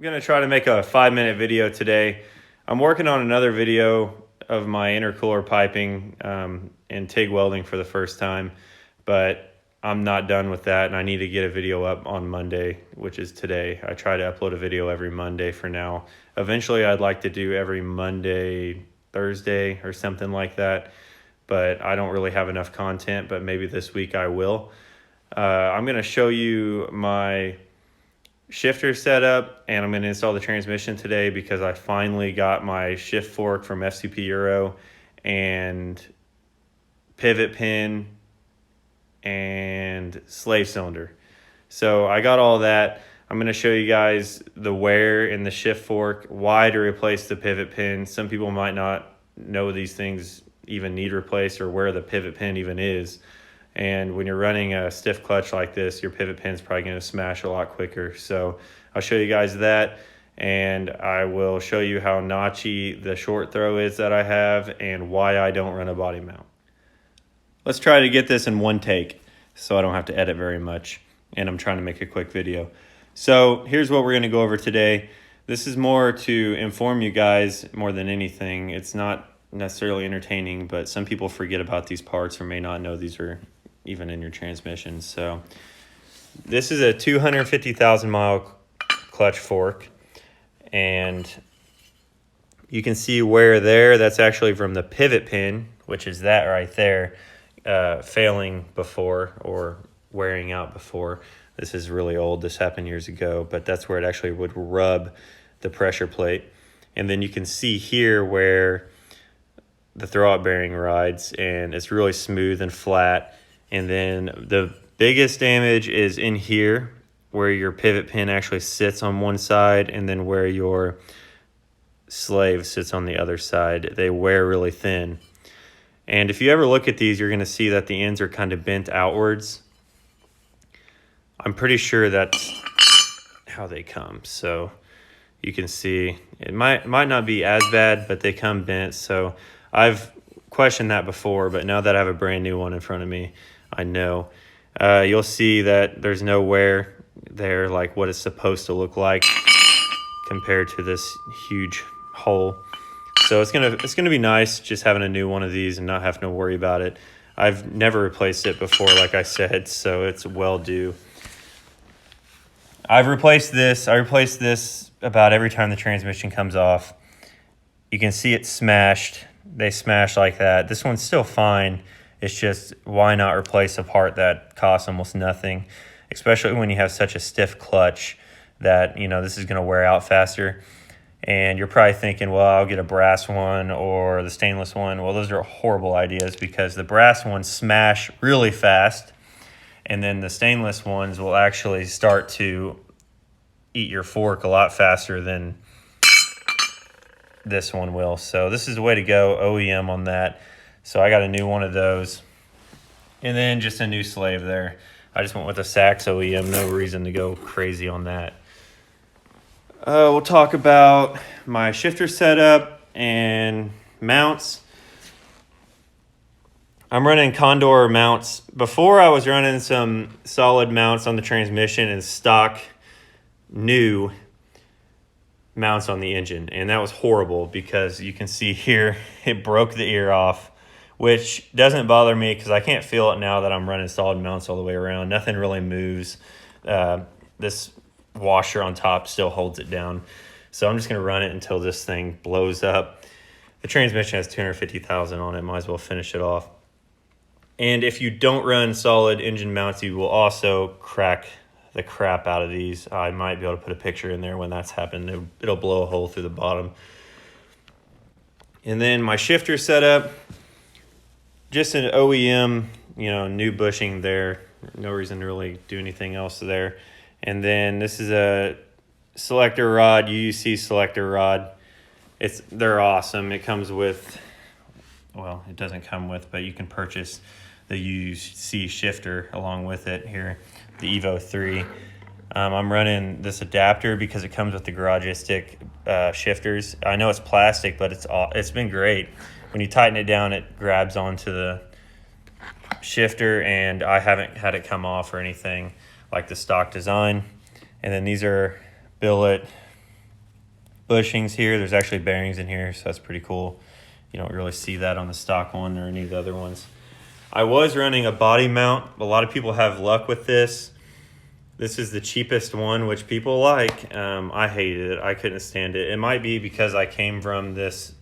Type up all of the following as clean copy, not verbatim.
gonna try to make a 5-minute video today. I'm working on another video of my intercooler piping and TIG welding for the first time, but I'm not done with that and I need to get a video up on Monday, which is today. I try to upload a video every Monday for now. Eventually I'd like to do every Monday, Thursday or something like that, but I don't really have enough content, but maybe this week I will. I'm gonna show you my shifter setup and I'm going to install the transmission today because I finally got my shift fork from FCP Euro and pivot pin and slave cylinder. So I got all that. I'm going to show you guys the wear in the shift fork, why to replace the pivot pin. Some people might not know these things even need replaced or where the pivot pin even is. And when you're running a stiff clutch like this, your pivot pin's probably going to smash a lot quicker. So I'll show you guys that, and I will show you how notchy the short throw is that I have and why I don't run a body mount. Let's try to get this in one take so I don't have to edit very much, and I'm trying to make a quick video. So here's what we're going to go over today. This is more to inform you guys more than anything. It's not necessarily entertaining, but some people forget about these parts or may not know these are even in your transmission. So this is a 250,000 mile clutch fork, and you can see where there, that's actually from the pivot pin, which is that right there, failing before or wearing out before. This is really old. This happened years ago, but that's where it actually would rub the pressure plate. And then you can see here where the throwout bearing rides, and it's really smooth and flat. And then the biggest damage is in here where your pivot pin actually sits on one side and then where your slave sits on the other side. They wear really thin. And if you ever look at these, you're going to see that the ends are kind of bent outwards. I'm pretty sure that's how they come. So you can see it might not be as bad, but they come bent. So I've questioned that before, but now that I have a brand new one in front of me, I know. You'll see that there's no wear there, like what it's supposed to look like compared to this huge hole. So it's gonna be nice just having a new one of these and not having to worry about it. I've never replaced it before, like I said, so it's well due. I replace this about every time the transmission comes off. You can see it smashed. They smash like that. This one's still fine. It's just, why not replace a part that costs almost nothing, especially when you have such a stiff clutch that, you know, this is going to wear out faster. And you're probably thinking, well, I'll get a brass one or the stainless one. Well, those are horrible ideas because the brass ones smash really fast, and then the stainless ones will actually start to eat your fork a lot faster than this one will. So this is the way to go, OEM on that. So I got a new one of those, and then just a new slave there. I just went with a Saks OEM, no reason to go crazy on that. We'll talk about my shifter setup and mounts. I'm running Condor mounts. Before I was running some solid mounts on the transmission and stock new mounts on the engine, and that was horrible because you can see here it broke the ear off, which doesn't bother me because I can't feel it now that I'm running solid mounts all the way around. Nothing really moves. This washer on top still holds it down, so I'm just going to run it until this thing blows up. The transmission has 250,000 on it. Might as well finish it off. And if you don't run solid engine mounts, you will also crack the crap out of these. I might be able to put a picture in there when that's happened. It'll blow a hole through the bottom. And then my shifter setup, just an OEM, you know, new bushing there. No reason to really do anything else there. And then this is a selector rod, UUC selector rod. They're awesome. It comes with, well, it doesn't come with, but you can purchase the UUC shifter along with it here, the Evo 3. I'm running this adapter because it comes with the Garagistic shifters. I know it's plastic, but it's been great. When you tighten it down, it grabs onto the shifter, and I haven't had it come off or anything like the stock design. And then these are billet bushings here. There's actually bearings in here, so that's pretty cool. You don't really see that on the stock one or any of the other ones. I was running a body mount. A lot of people have luck with this. This is the cheapest one, which people like. I hated it. I couldn't stand it. It might be because I came from this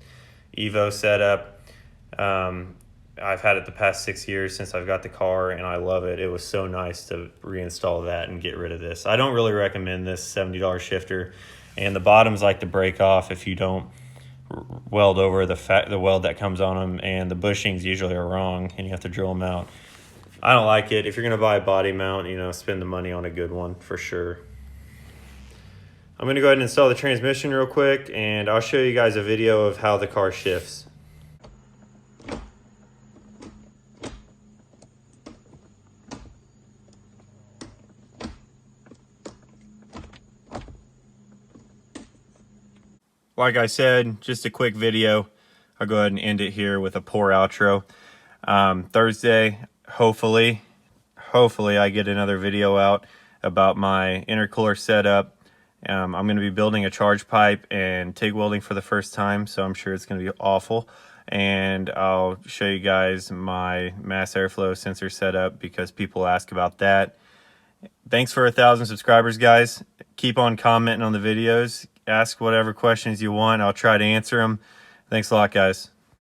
Evo setup. I've had it the past 6 years since I've got the car, and I love it. It was so nice to reinstall that and get rid of this. I don't really recommend this $70 shifter, and the bottoms like to break off if you don't weld over the weld that comes on them, and the bushings usually are wrong, and you have to drill them out. I don't like it. If you're going to buy a body mount, spend the money on a good one for sure. I'm going to go ahead and install the transmission real quick, and I'll show you guys a video of how the car shifts. Like I said, just a quick video. I'll go ahead and end it here with a poor outro. Thursday, hopefully I get another video out about my intercooler setup. I'm going to be building a charge pipe and TIG welding for the first time, so I'm sure it's going to be awful. And I'll show you guys my mass airflow sensor setup because people ask about that. Thanks for 1,000 subscribers, guys. Keep on commenting on the videos. Ask whatever questions you want. I'll try to answer them. Thanks a lot, guys.